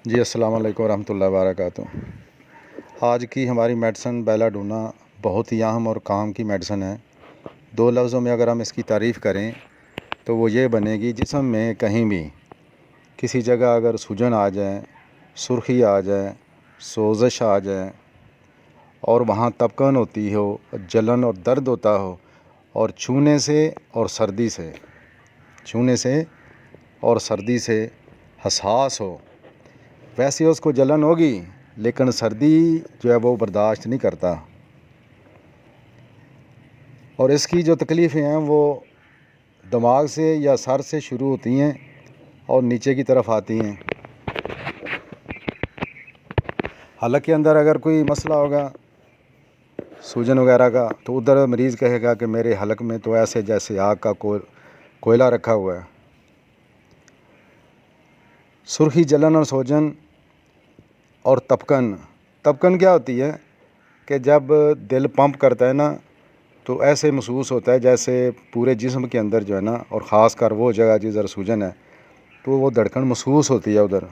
جی السلام علیکم ورحمۃ اللہ وبرکاتہ۔ آج کی ہماری میڈیسن بیلاڈونا بہت ہی اہم اور کام کی میڈیسن ہے۔ دو لفظوں میں اگر ہم اس کی تعریف کریں تو وہ یہ بنے گی، جسم میں کہیں بھی کسی جگہ اگر سوجن آ جائے، سرخی آ جائے، سوزش آ جائے اور وہاں تپکن ہوتی ہو، جلن اور درد ہوتا ہو، اور چھونے سے حساس ہو، ویسے اس کو جلن ہوگی لیکن سردی جو ہے وہ برداشت نہیں کرتا، اور اس کی جو تکلیفیں ہیں وہ دماغ سے یا سر سے شروع ہوتی ہیں اور نیچے کی طرف آتی ہیں۔ حلق کے اندر اگر کوئی مسئلہ ہوگا سوجن وغیرہ کا تو ادھر مریض کہے گا کہ میرے حلق میں تو ایسے جیسے آگ کا کوئلہ رکھا ہوا ہے۔ سرخی، جلن اور سوجن اور تپکن کیا ہوتی ہے کہ جب دل پمپ کرتا ہے نا تو ایسے محسوس ہوتا ہے جیسے پورے جسم کے اندر جو ہے نا، اور خاص کر وہ جگہ جدھر سوجن ہے تو وہ دھڑکن محسوس ہوتی ہے ادھر۔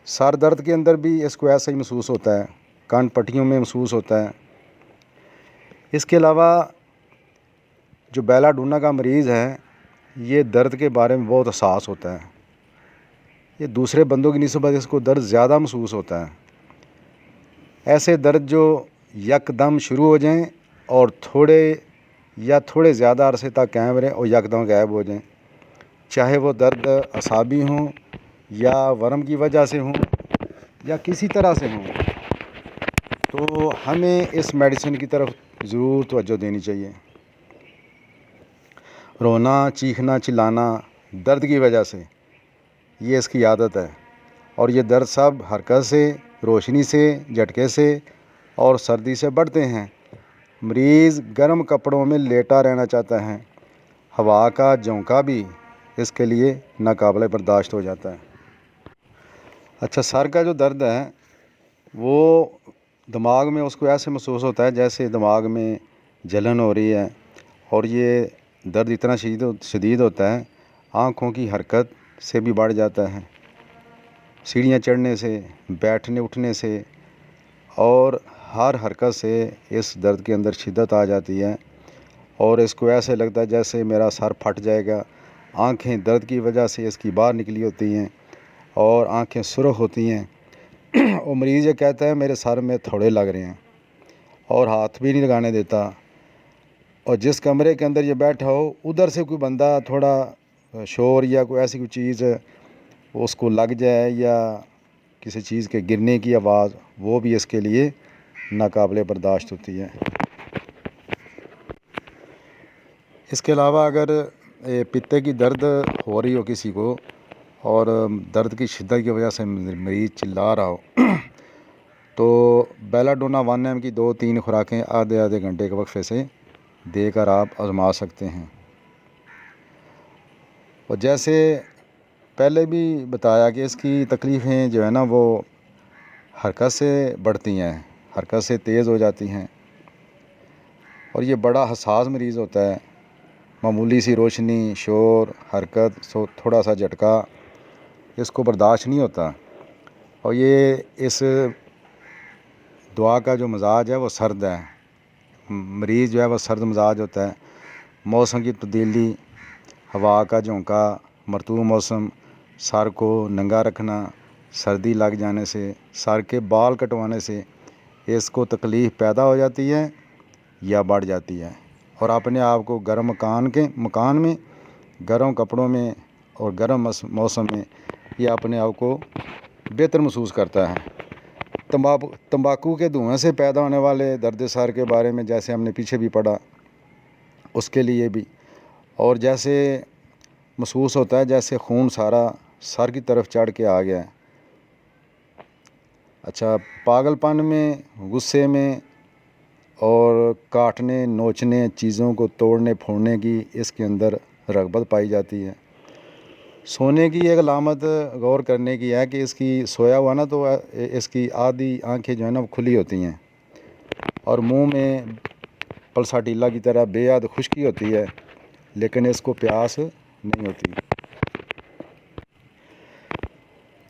سر درد کے اندر بھی اس کو ایسا ہی محسوس ہوتا ہے، کان پٹیوں میں محسوس ہوتا ہے۔ اس کے علاوہ جو بیلاڈونا کا مریض ہے یہ درد کے بارے میں بہت حساس ہوتا ہے، یہ دوسرے بندوں کی نسبت اس کو درد زیادہ محسوس ہوتا ہے۔ ایسے درد جو یکدم شروع ہو جائیں اور تھوڑے زیادہ عرصے تک قائم رہیں اور یکدم غائب ہو جائیں، چاہے وہ درد اعصابی ہوں یا ورم کی وجہ سے ہوں یا کسی طرح سے ہوں، تو ہمیں اس میڈیسن کی طرف ضرور توجہ دینی چاہیے۔ رونا، چیخنا، چلانا درد کی وجہ سے یہ اس کی عادت ہے، اور یہ درد سب حرکت سے، روشنی سے، جھٹکے سے اور سردی سے بڑھتے ہیں۔ مریض گرم کپڑوں میں لیٹا رہنا چاہتا ہے، ہوا کا جھونکا بھی اس کے لیے ناقابل برداشت ہو جاتا ہے۔ اچھا، سر کا جو درد ہے وہ دماغ میں اس کو ایسے محسوس ہوتا ہے جیسے دماغ میں جلن ہو رہی ہے، اور یہ درد اتنا شدید ہوتا ہے آنکھوں کی حرکت سے بھی بڑھ جاتا ہے، سیڑھیاں چڑھنے سے، بیٹھنے اٹھنے سے اور ہر حرکت سے اس درد کے اندر شدت آ جاتی ہے، اور اس کو ایسے لگتا ہے جیسے میرا سر پھٹ جائے گا۔ آنکھیں درد کی وجہ سے اس کی باہر نکلی ہوتی ہیں اور آنکھیں سرخ ہوتی ہیں، اور مریض یہ کہتا ہے میرے سر میں تھوڑے لگ رہے ہیں، اور ہاتھ بھی نہیں لگانے دیتا۔ اور جس کمرے کے اندر یہ بیٹھا ہو ادھر سے کوئی بندہ تھوڑا شور یا کوئی ایسی کوئی چیز اس کو لگ جائے یا کسی چیز کے گرنے کی آواز، وہ بھی اس کے لیے ناقابل برداشت ہوتی ہے۔ اس کے علاوہ اگر پتے کی درد ہو رہی ہو کسی کو اور درد کی شدت کی وجہ سے مریض چلا رہا ہو تو بیلاڈونا 1 mg کی 2-3 خوراکیں آدھے گھنٹے کے وقفے سے دے کر آپ آزما سکتے ہیں۔ اور جیسے پہلے بھی بتایا کہ اس کی تکلیفیں جو ہے نا وہ حرکت سے بڑھتی ہیں، حرکت سے تیز ہو جاتی ہیں، اور یہ بڑا حساس مریض ہوتا ہے۔ معمولی سی روشنی، شور، حرکت، تھوڑا سا جھٹکا اس کو برداشت نہیں ہوتا، اور یہ اس دعا کا جو مزاج ہے وہ سرد ہے، مریض جو ہے وہ سرد مزاج ہوتا ہے۔ موسم کی تبدیلی، ہوا کا جھونکا، مرطوب موسم، سر کو ننگا رکھنا، سردی لگ جانے سے، سر کے بال کٹوانے سے اس کو تکلیف پیدا ہو جاتی ہے یا بڑھ جاتی ہے، اور اپنے آپ کو گرم مکان میں، گرم کپڑوں میں اور گرم موسم میں یہ اپنے آپ کو بہتر محسوس کرتا ہے۔ تمباکو کے دھوئیں سے پیدا ہونے والے درد سر کے بارے میں جیسے ہم نے پیچھے بھی پڑھا، اس کے لیے بھی، اور جیسے محسوس ہوتا ہے جیسے خون سارا سر کی طرف چڑھ کے آ گیا ہے۔ اچھا، پاگل پن میں، غصے میں اور کاٹنے، نوچنے، چیزوں کو توڑنے پھوڑنے کی اس کے اندر رغبت پائی جاتی ہے۔ سونے کی ایک علامت غور کرنے کی ہے کہ اس کی سویا ہوا نا تو اس کی آدھی آنکھیں جو ہے نا وہ کھلی ہوتی ہیں، اور منہ میں پلساٹیلا کی طرح بے حد خشکی ہوتی ہے، لیکن اس کو پیاس نہیں ہوتی۔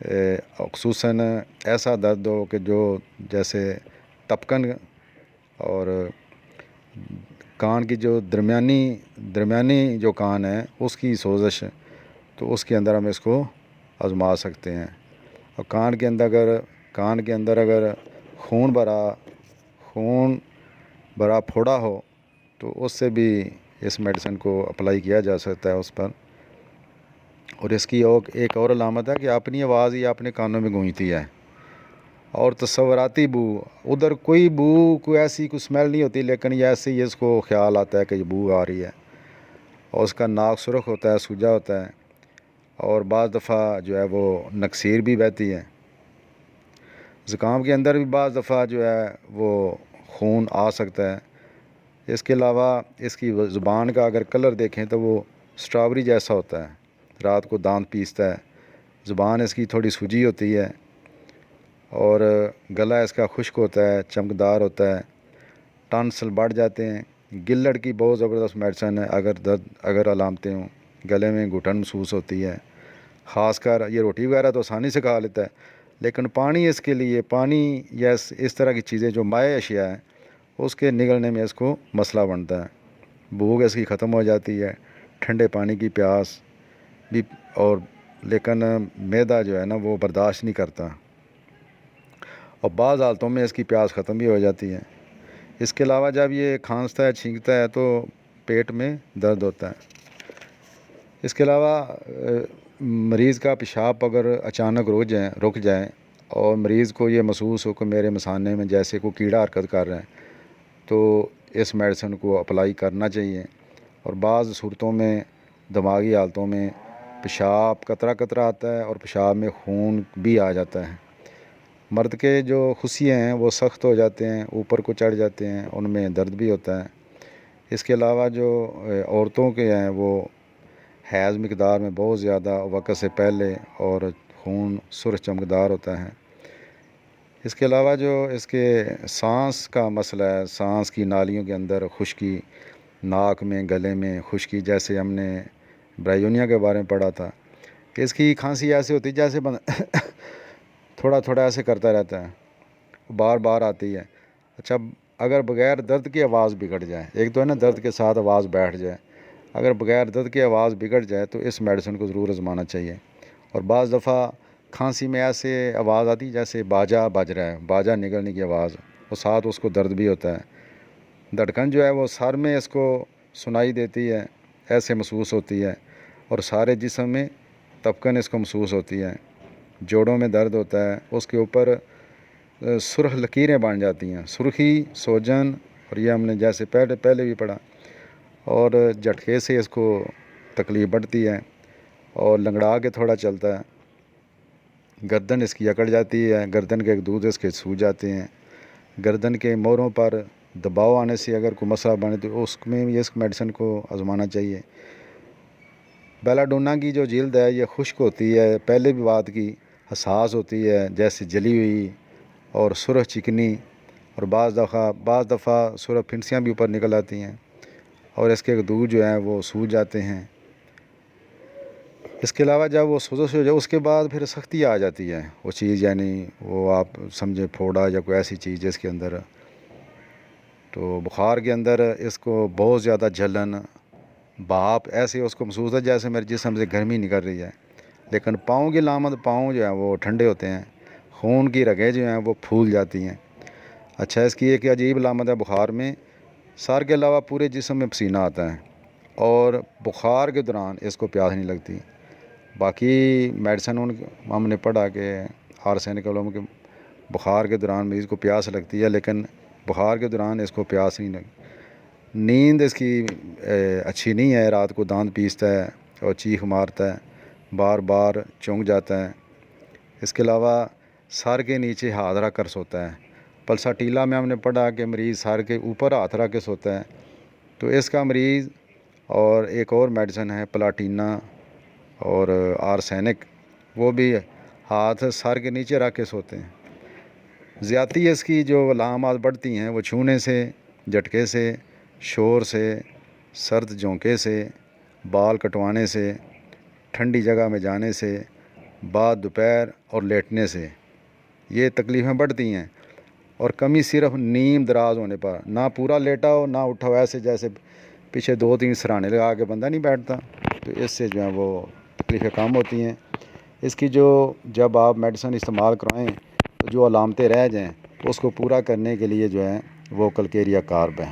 خصوصاً ایسا درد ہو کہ جو جیسے تپکن اور کان کی جو درمیانی جو کان ہے اس کی سوزش، تو اس کے اندر ہم اس کو آزما سکتے ہیں۔ اور کان کے اندر اگر خون بھرا پھوڑا ہو تو اس سے بھی اس میڈیسن کو اپلائی کیا جا سکتا ہے اس پر۔ اور اس کی ایک اور علامت ہے کہ اپنی آواز ہی اپنے کانوں میں گونجتی ہے، اور تصوراتی بو، ادھر کوئی ایسی اسمیل نہیں ہوتی، لیکن یہ ایسے ہی اس کو خیال آتا ہے کہ یہ بو آ رہی ہے، اور اس کا ناک سرخ ہوتا ہے، سوجا ہوتا ہے، اور بعض دفعہ جو ہے وہ نکسیر بھی بہتی ہے۔ زکام کے اندر بھی بعض دفعہ جو ہے وہ خون آ سکتا ہے۔ اس کے علاوہ اس کی زبان کا اگر کلر دیکھیں تو وہ اسٹرابری جیسا ہوتا ہے، رات کو دانت پیستا ہے۔ زبان اس کی تھوڑی سوجی ہوتی ہے، اور گلا اس کا خشک ہوتا ہے، چمکدار ہوتا ہے، ٹانسل بڑھ جاتے ہیں۔ گلڑ کی بہت زبردست میڈیسن ہے اگر علامتیں ہوں۔ گلے میں گھٹن محسوس ہوتی ہے، خاص کر یہ روٹی وغیرہ تو آسانی سے کھا لیتا ہے، لیکن پانی اس کے لیے، پانی یا اس طرح کی چیزیں جو مائع اشیاء ہیں اس کے نگلنے میں اس کو مسئلہ بنتا ہے۔ بھوک اس کی ختم ہو جاتی ہے، ٹھنڈے پانی کی پیاس بھی، لیکن معدہ جو ہے نا وہ برداشت نہیں کرتا، اور بعض حالتوں میں اس کی پیاس ختم بھی ہو جاتی ہے۔ اس کے علاوہ جب یہ کھانستا ہے، چھینکتا ہے تو پیٹ میں درد ہوتا ہے۔ اس کے علاوہ مریض کا پیشاب اگر اچانک رک جائے اور مریض کو یہ محسوس ہو کہ میرے مثانے میں جیسے کوئی کیڑا حرکت کر رہا ہے، تو اس میڈیسن کو اپلائی کرنا چاہیے۔ اور بعض صورتوں میں دماغی حالتوں میں پیشاب قطرہ قطرہ آتا ہے اور پیشاب میں خون بھی آ جاتا ہے۔ مرد کے جو خصیے ہیں وہ سخت ہو جاتے ہیں، اوپر کو چڑھ جاتے ہیں، ان میں درد بھی ہوتا ہے۔ اس کے علاوہ جو عورتوں کے ہیں وہ حیض مقدار میں بہت زیادہ وقت سے پہلے، اور خون سرخ چمکدار ہوتا ہے۔ اس کے علاوہ جو اس کے سانس کا مسئلہ ہے، سانس کی نالیوں کے اندر خشکی، ناک میں، گلے میں خشکی، جیسے ہم نے برائیونیا کے بارے میں پڑھا تھا، اس کی کھانسی ایسے ہوتی ہے جیسے تھوڑا تھوڑا ایسے کرتا رہتا ہے، بار بار آتی ہے۔ اچھا، اگر بغیر درد کی آواز بگڑ جائے، ایک تو ہے نا درد کے ساتھ آواز بیٹھ جائے، اگر بغیر درد کی آواز بگڑ جائے تو اس میڈیسن کو ضرور آزمانا چاہیے۔ اور بعض دفعہ کھانسی میں ایسے آواز آتی جیسے باجا بج رہا ہے، باجا نکلنے کی آواز، اور ساتھ اس کو درد بھی ہوتا ہے۔ دھڑکن جو ہے وہ سر میں اس کو سنائی دیتی ہے، ایسے محسوس ہوتی ہے، اور سارے جسم میں تپکن اس کو محسوس ہوتی ہے۔ جوڑوں میں درد ہوتا ہے، اس کے اوپر سرخ لکیریں بن جاتی ہیں، سرخی، سوجن، اور یہ ہم نے جیسے پہلے بھی پڑھا، اور جھٹکے سے اس کو تکلیف بڑھتی ہے، اور لنگڑا کے تھوڑا چلتا ہے۔ گردن اس کی اکڑ جاتی ہے، گردن کے ایک دودھ اس کے سوج جاتے ہیں۔ گردن کے موڑوں پر دباؤ آنے سے اگر کوئی مسئلہ بنے تو اس میں بھی اس میڈیسن کو آزمانا چاہیے۔ بیلا ڈونا کی جو جلد ہے یہ خشک ہوتی ہے، پہلے بھی بات کی، حساس ہوتی ہے، جیسے جلی ہوئی اور سرخ چکنی، اور بعض دفعہ سرخ پھنسیاں بھی اوپر نکل آتی ہیں، اور اس کے دودھ جو ہیں وہ سوج جاتے ہیں۔ اس کے علاوہ جب وہ سوزش ہو جائے اس کے بعد پھر سختی آ جاتی ہے، وہ چیز یعنی وہ آپ سمجھے پھوڑا یا کوئی ایسی چیز جس کے اندر، تو بخار کے اندر اس کو بہت زیادہ جلن، بھاپ ایسے اس کو محسوس ہے جیسے میرے جسم سے گرمی نکل رہی ہے۔ لیکن پاؤں کی علامت، پاؤں جو ہیں وہ ٹھنڈے ہوتے ہیں، خون کی رگیں جو ہیں وہ پھول جاتی ہیں۔ اچھا، اس کی ایک عجیب علامت ہے بخار میں، سر کے علاوہ پورے جسم میں پسینہ آتا ہے، اور بخار کے دوران اس کو پیاس نہیں لگتی۔ باقی میڈیسن ہم نے پڑھا کہ آرسینک علوم کے بخار کے دوران مریض کو پیاس لگتی ہے، لیکن بخار کے دوران اس کو پیاس نہیں لگتی۔ نیند اس کی اچھی نہیں ہے، رات کو دانت پیستا ہے اور چیخ مارتا ہے، بار بار چونک جاتا ہے۔ اس کے علاوہ سر کے نیچے ہاتھ رکھ کر سوتا ہے۔ پلساٹیلا میں ہم نے پڑھا کہ مریض سر کے اوپر ہاتھ رکھ کے سوتا ہے، تو اس کا مریض، اور ایک اور میڈیسن ہے پلاٹینا اور آرسینک، وہ بھی ہاتھ سر کے نیچے رکھ کے سوتے ہیں۔ زیادتی اس کی جو علامات بڑھتی ہیں وہ چھونے سے، جھٹکے سے، شور سے، سرد جھونکے سے، بال کٹوانے سے، ٹھنڈی جگہ میں جانے سے، بعد دوپہر اور لیٹنے سے یہ تکلیفیں بڑھتی ہیں، اور کمی صرف نیم دراز ہونے پر، نہ پورا لیٹا ہو نہ اٹھا ہو، ایسے جیسے پیچھے 2-3 سرانے لگا کے بندہ نہیں بیٹھتا، تو اس سے جو ہے وہ تکلیفیں کم ہوتی ہیں۔ اس کی جب آپ میڈیسن استعمال کرائیں تو جو علامتیں رہ جائیں اس کو پورا کرنے کے لیے جو ہے وہ کلکیریا کارب ہے۔